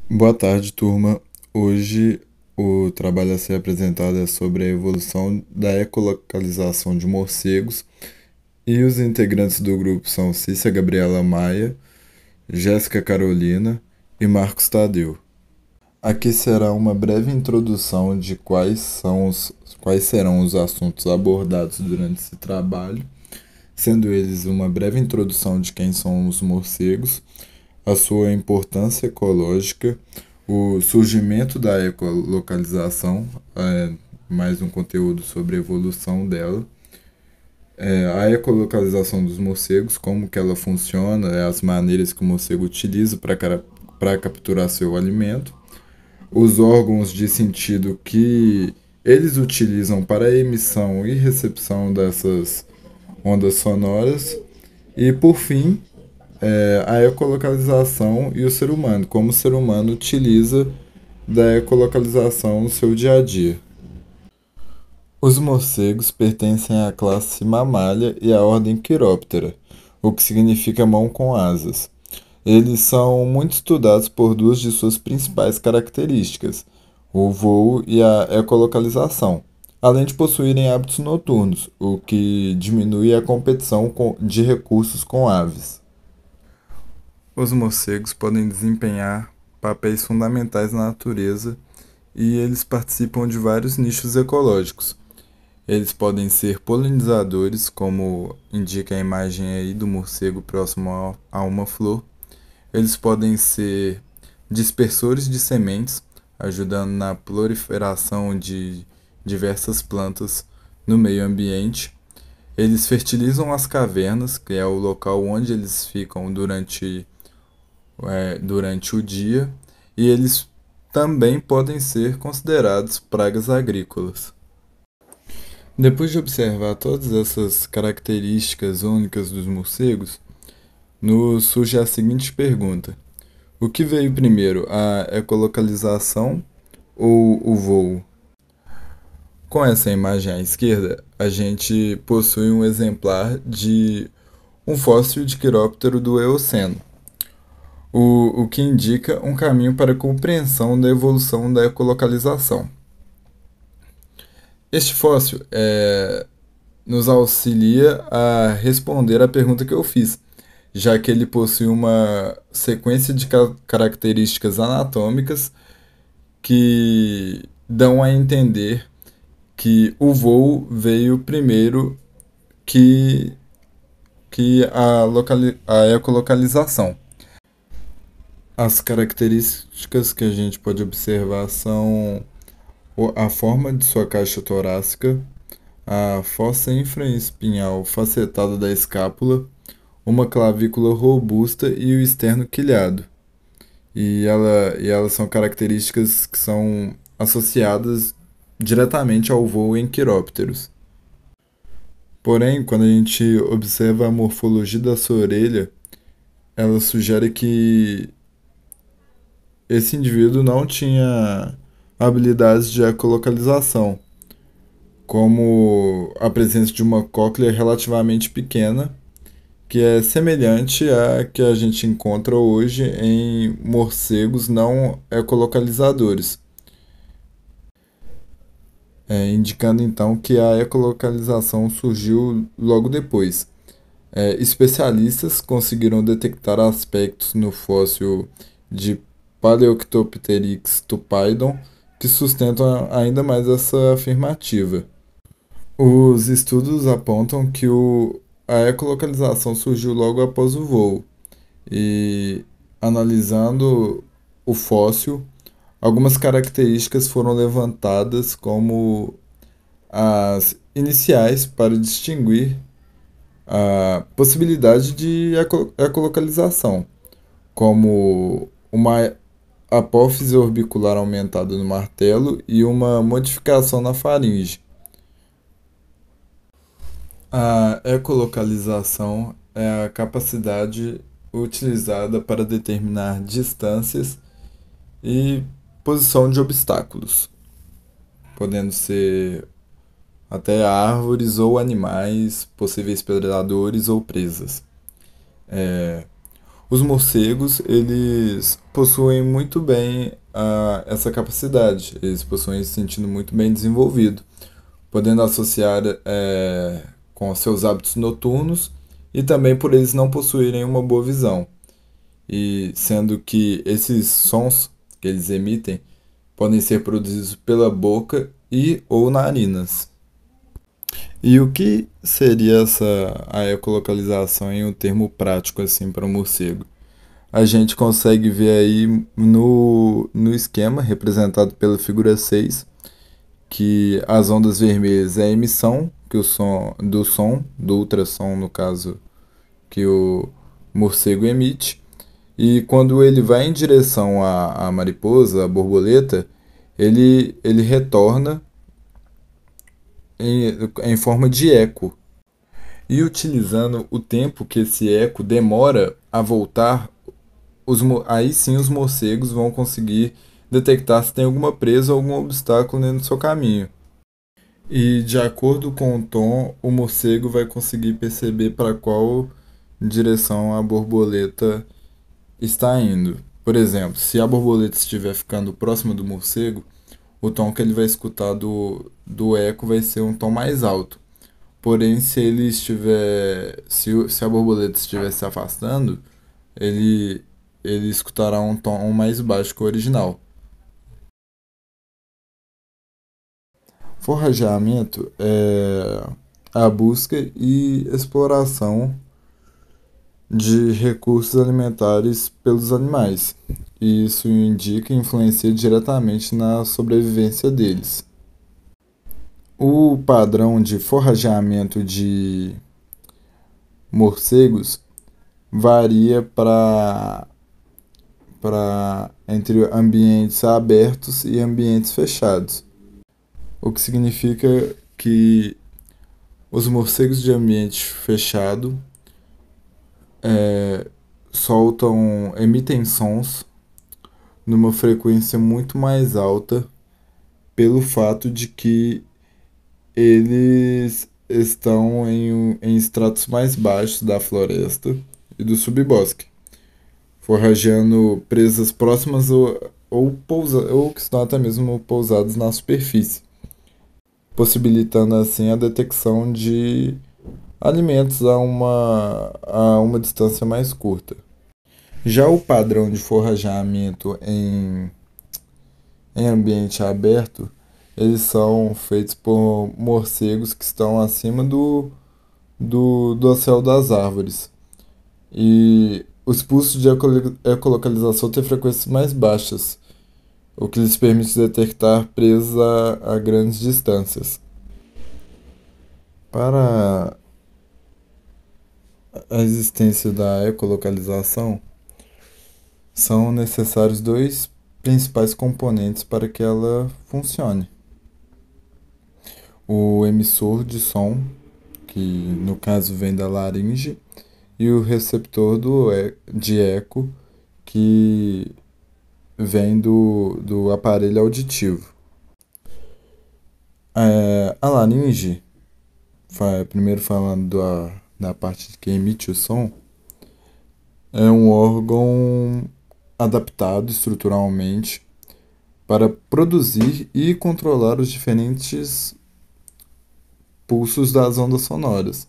Boa tarde, turma. Hoje o trabalho a ser apresentado é sobre a evolução da ecolocalização de morcegos e os integrantes do grupo são Cícia Gabriela Maia, Jéssica Carolina e Marcos Tadeu. Aqui será uma breve introdução de quais serão os assuntos abordados durante esse trabalho, sendo eles uma breve introdução de quem são os morcegos, a sua importância ecológica, o surgimento da ecolocalização, mais um conteúdo sobre a evolução dela, a ecolocalização dos morcegos, como que ela funciona, as maneiras que o morcego utiliza para capturar seu alimento, os órgãos de sentido que eles utilizam para a emissão e recepção dessas ondas sonoras, e por fim, a ecolocalização e o ser humano, como o ser humano utiliza da ecolocalização no seu dia a dia. Os morcegos pertencem à classe Mammalia e à ordem Chiroptera, o que significa mão com asas. Eles são muito estudados por duas de suas principais características, o voo e a ecolocalização, além de possuírem hábitos noturnos, o que diminui a competição de recursos com aves. Os morcegos podem desempenhar papéis fundamentais na natureza e eles participam de vários nichos ecológicos. Eles podem ser polinizadores, como indica a imagem aí do morcego próximo a uma flor. Eles podem ser dispersores de sementes, ajudando na proliferação de diversas plantas no meio ambiente. Eles fertilizam as cavernas, que é o local onde eles ficam durante o dia, e eles também podem ser considerados pragas agrícolas. Depois de observar todas essas características únicas dos morcegos, nos surge a seguinte pergunta: o que veio primeiro, a ecolocalização ou o voo? Com essa imagem à esquerda, a gente possui um exemplar de um fóssil de quiróptero do Eoceno, o que indica um caminho para a compreensão da evolução da ecolocalização. Este fóssil nos auxilia a responder à pergunta que eu fiz, já que ele possui uma sequência de características anatômicas que dão a entender que o voo veio primeiro que, a ecolocalização. As características que a gente pode observar são a forma de sua caixa torácica, a fossa infraespinhal facetada da escápula, uma clavícula robusta e o externo quilhado. E elas são características que são associadas diretamente ao voo em quirópteros. Porém, quando a gente observa a morfologia da sua orelha, ela sugere que esse indivíduo não tinha habilidades de ecolocalização, como a presença de uma cóclea relativamente pequena, que é semelhante à que a gente encontra hoje em morcegos não ecolocalizadores, indicando então que a ecolocalização surgiu logo depois. Especialistas conseguiram detectar aspectos no fóssil de Paleoctopteryx tupaidon que sustentam ainda mais essa afirmativa. Os estudos apontam que a ecolocalização surgiu logo após o voo, e analisando o fóssil, algumas características foram levantadas como as iniciais para distinguir a possibilidade de ecolocalização, como uma apófise orbicular aumentada no martelo e uma modificação na faringe. A ecolocalização é a capacidade utilizada para determinar distâncias e posição de obstáculos, podendo ser até árvores ou animais, possíveis predadores ou presas. Os morcegos, eles possuem muito bem essa capacidade, eles possuem esse sentido muito bem desenvolvido, podendo associar com seus hábitos noturnos e também por eles não possuírem uma boa visão, e sendo que esses sons que eles emitem podem ser produzidos pela boca e ou narinas. E o que seria a ecolocalização em um termo prático assim para o morcego? A gente consegue ver aí no esquema representado pela figura 6 que as ondas vermelhas é a emissão que do ultrassom, no caso, que o morcego emite, e quando ele vai em direção à mariposa, à borboleta, ele retorna em forma de eco. E utilizando o tempo que esse eco demora a voltar, aí sim os morcegos vão conseguir detectar se tem alguma presa ou algum obstáculo dentro do seu caminho. E de acordo com o tom, o morcego vai conseguir perceber para qual direção a borboleta está indo. Por exemplo, se a borboleta estiver ficando próxima do morcego, o tom que ele vai escutar do eco vai ser um tom mais alto. Porém, se a borboleta estiver se afastando, ele, ele escutará um tom mais baixo que o original. Forrageamento é a busca e exploração de recursos alimentares pelos animais. E isso indica e influencia diretamente na sobrevivência deles. O padrão de forrageamento de morcegos varia para entre ambientes abertos e ambientes fechados, o que significa que os morcegos de ambiente fechado emitem sons numa frequência muito mais alta pelo fato de que eles estão em estratos mais baixos da floresta e do subbosque, forrageando presas próximas ou que estão até mesmo pousadas na superfície, possibilitando assim a detecção de alimentos a uma distância mais curta. Já o padrão de forrageamento em ambiente aberto, eles são feitos por morcegos que estão acima do céu das árvores. E os pulsos de ecolocalização têm frequências mais baixas, o que lhes permite detectar presas a grandes distâncias. Para a existência da ecolocalização, são necessários dois principais componentes para que ela funcione: o emissor de som, que no caso vem da laringe, e o receptor de eco, que vem do aparelho auditivo. A laringe, primeiro falando da parte que emite o som, é um órgão adaptado estruturalmente para produzir e controlar os diferentes pulsos das ondas sonoras,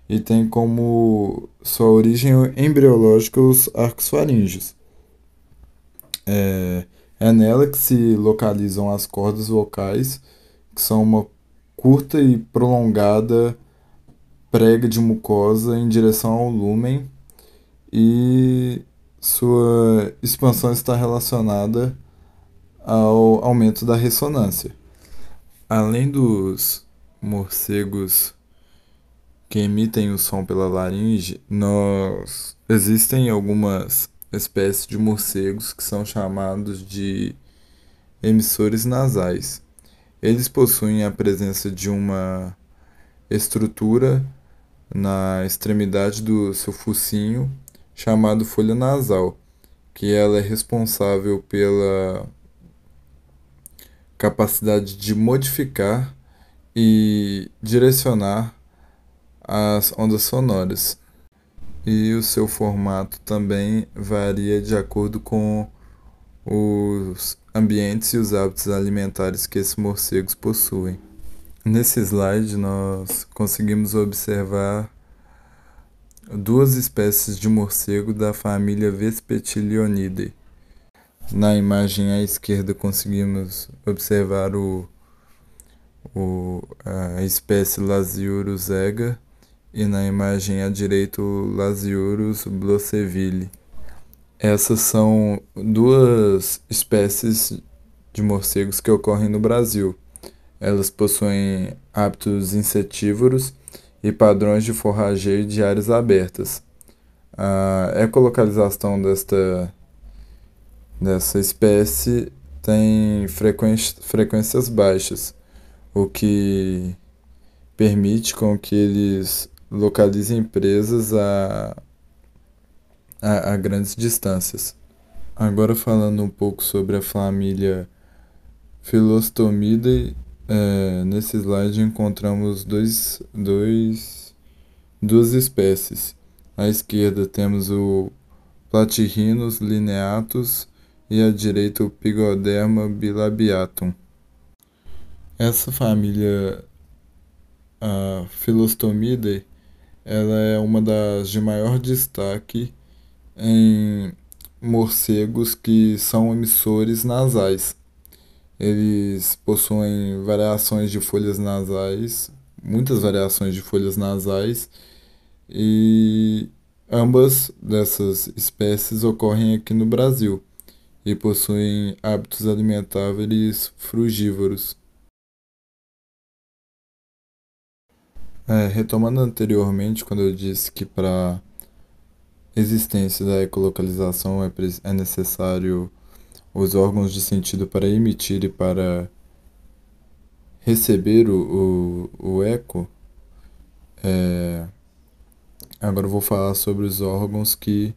e tem como sua origem embriológica os arcos faríngeos. É nela que se localizam as cordas vocais, que são uma curta e prolongada prega de mucosa em direção ao lúmen, e sua expansão está relacionada ao aumento da ressonância. Além dos morcegos que emitem o som pela laringe, existem algumas espécies de morcegos que são chamados de emissores nasais. Eles possuem a presença de uma estrutura na extremidade do seu focinho chamado folha nasal, que ela é responsável pela capacidade de modificar e direcionar as ondas sonoras. e o seu formato também varia de acordo com os ambientes e os hábitos alimentares que esses morcegos possuem. Nesse slide, nós conseguimos observar duas espécies de morcego da família Vespetilionidae. Na imagem à esquerda, conseguimos observar a espécie Lasiurus ega e na imagem à direita o Lasiurus blosseville. Essas são duas espécies de morcegos que ocorrem no Brasil. Elas possuem hábitos insetívoros e padrões de forrageio de áreas abertas. A ecolocalização dessa espécie tem frequências baixas, o que permite com que eles localizem presas a grandes distâncias. Agora falando um pouco sobre a família Philostomidae, nesse slide encontramos duas espécies. À esquerda temos o Platyrrhinus lineatus e à direita o Pygoderma bilabiatum. Essa família, a Philostomidae, ela é uma das de maior destaque em morcegos que são emissores nasais. Eles possuem variações de folhas nasais, muitas variações de folhas nasais, e ambas dessas espécies ocorrem aqui no Brasil e possuem hábitos alimentares frugívoros. Retomando anteriormente, quando eu disse que para existência da ecolocalização é necessário os órgãos de sentido para emitir e para receber o eco, agora eu vou falar sobre os órgãos que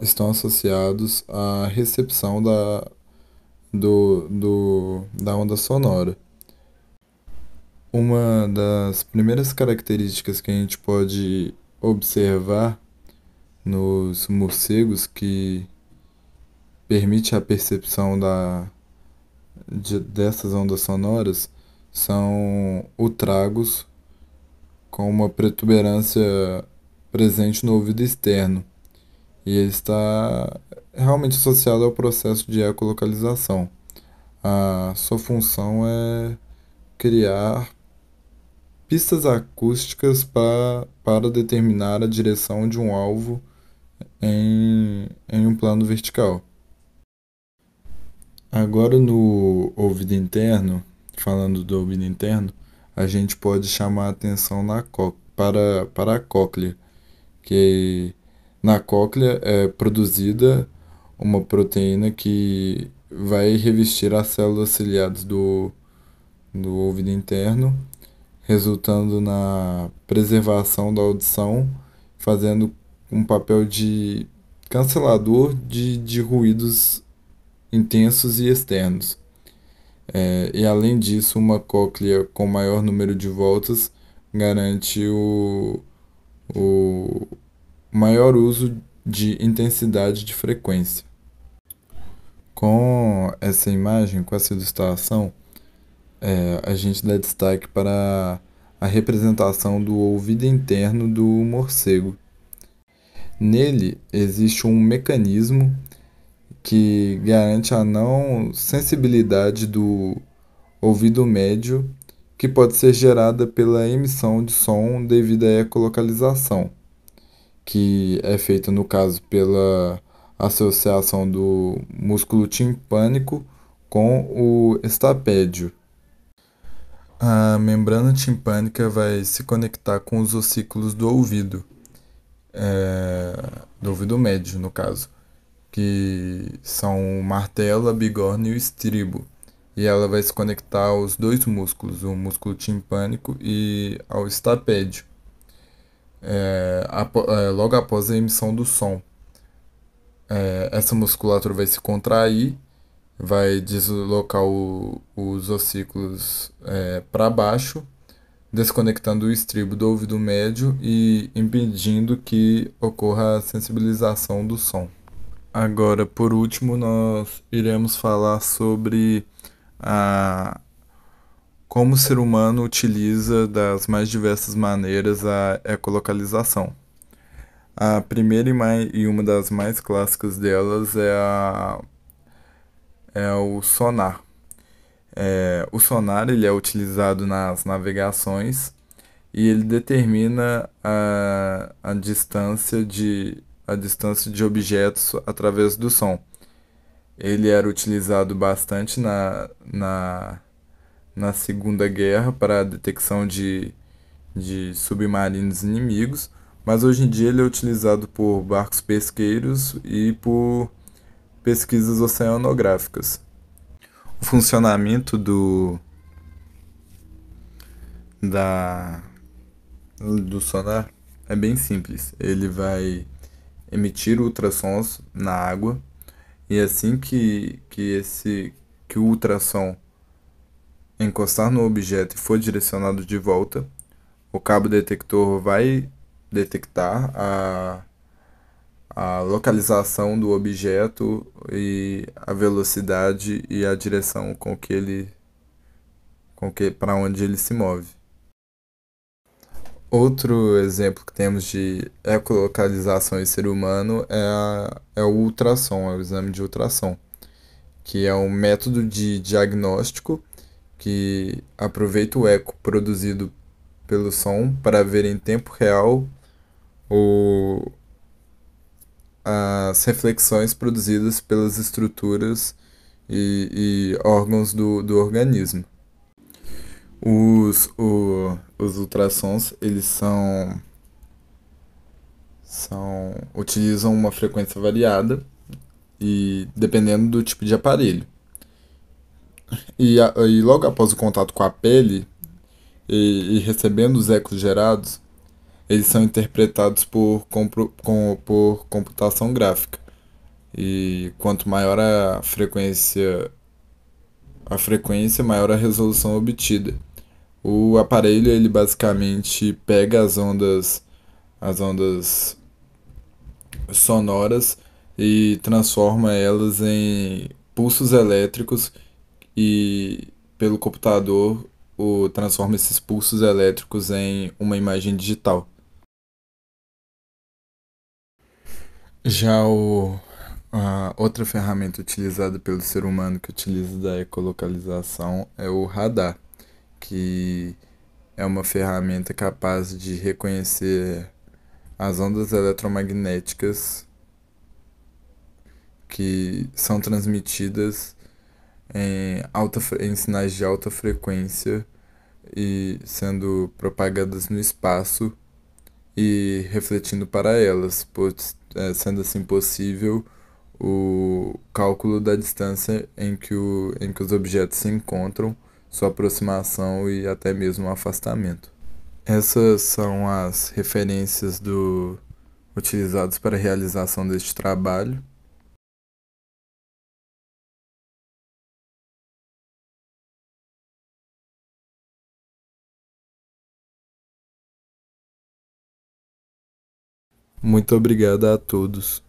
estão associados à recepção da onda sonora. Uma das primeiras características que a gente pode observar nos morcegos que permite a percepção dessas ondas sonoras são o tragus com uma protuberância presente no ouvido externo, e ele está realmente associado ao processo de ecolocalização. A sua função é criar pistas acústicas para determinar a direção de um alvo em um plano vertical. Agora no ouvido interno, falando do ouvido interno, a gente pode chamar a atenção para a cóclea, que na cóclea é produzida uma proteína que vai revestir as células ciliadas do ouvido interno, resultando na preservação da audição, fazendo um papel de cancelador de ruídos intensos e externos. E além disso, uma cóclea com maior número de voltas garante o maior uso de intensidade de frequência. Com essa imagem, com essa ilustração, a gente dá destaque para a representação do ouvido interno do morcego. Nele existe um mecanismo que garante a não sensibilidade do ouvido médio, que pode ser gerada pela emissão de som devido à ecolocalização, que é feita, no caso, pela associação do músculo timpânico com o estapédio. A membrana timpânica vai se conectar com os ossículos do ouvido, do ouvido médio, no caso, que são o martelo, a bigorna e o estribo. E ela vai se conectar aos dois músculos, o músculo timpânico e ao estapédio, logo após a emissão do som. Essa musculatura vai se contrair, vai deslocar os ossículos para baixo, desconectando o estribo do ouvido médio e impedindo que ocorra a sensibilização do som. Agora, por último, nós iremos falar sobre a como o ser humano utiliza das mais diversas maneiras a ecolocalização. A primeira e uma das mais clássicas delas é o sonar. O sonar ele é utilizado nas navegações e ele determina a distância de objetos através do som. Ele era utilizado bastante na Segunda Guerra para a detecção de submarinos inimigos, mas hoje em dia ele é utilizado por barcos pesqueiros e por pesquisas oceanográficas. O funcionamento da, do sonar é bem simples. Ele vai emitir ultrassons na água e assim que o ultrassom encostar no objeto e for direcionado de volta, o cabo detector vai detectar a localização do objeto e a velocidade e a direção para onde ele se move. Outro exemplo que temos de ecolocalização em ser humano é o ultrassom, é o exame de ultrassom, que é um método de diagnóstico que aproveita o eco produzido pelo som para ver em tempo real o, as reflexões produzidas pelas estruturas e órgãos do organismo. Os ultrassons, eles utilizam uma frequência variada e dependendo do tipo de aparelho. E logo após o contato com a pele e recebendo os ecos gerados, eles são interpretados por computação gráfica. E quanto maior a frequência, maior a resolução obtida. O aparelho ele basicamente pega as ondas sonoras e transforma elas em pulsos elétricos e pelo computador transforma esses pulsos elétricos em uma imagem digital. Já a outra ferramenta utilizada pelo ser humano que utiliza da ecolocalização é o radar, que é uma ferramenta capaz de reconhecer as ondas eletromagnéticas que são transmitidas em sinais de alta frequência e sendo propagadas no espaço e refletindo para elas, sendo assim possível o cálculo da distância em que os objetos se encontram, sua aproximação e até mesmo o afastamento. Essas são as referências utilizadas para a realização deste trabalho. Muito obrigado a todos.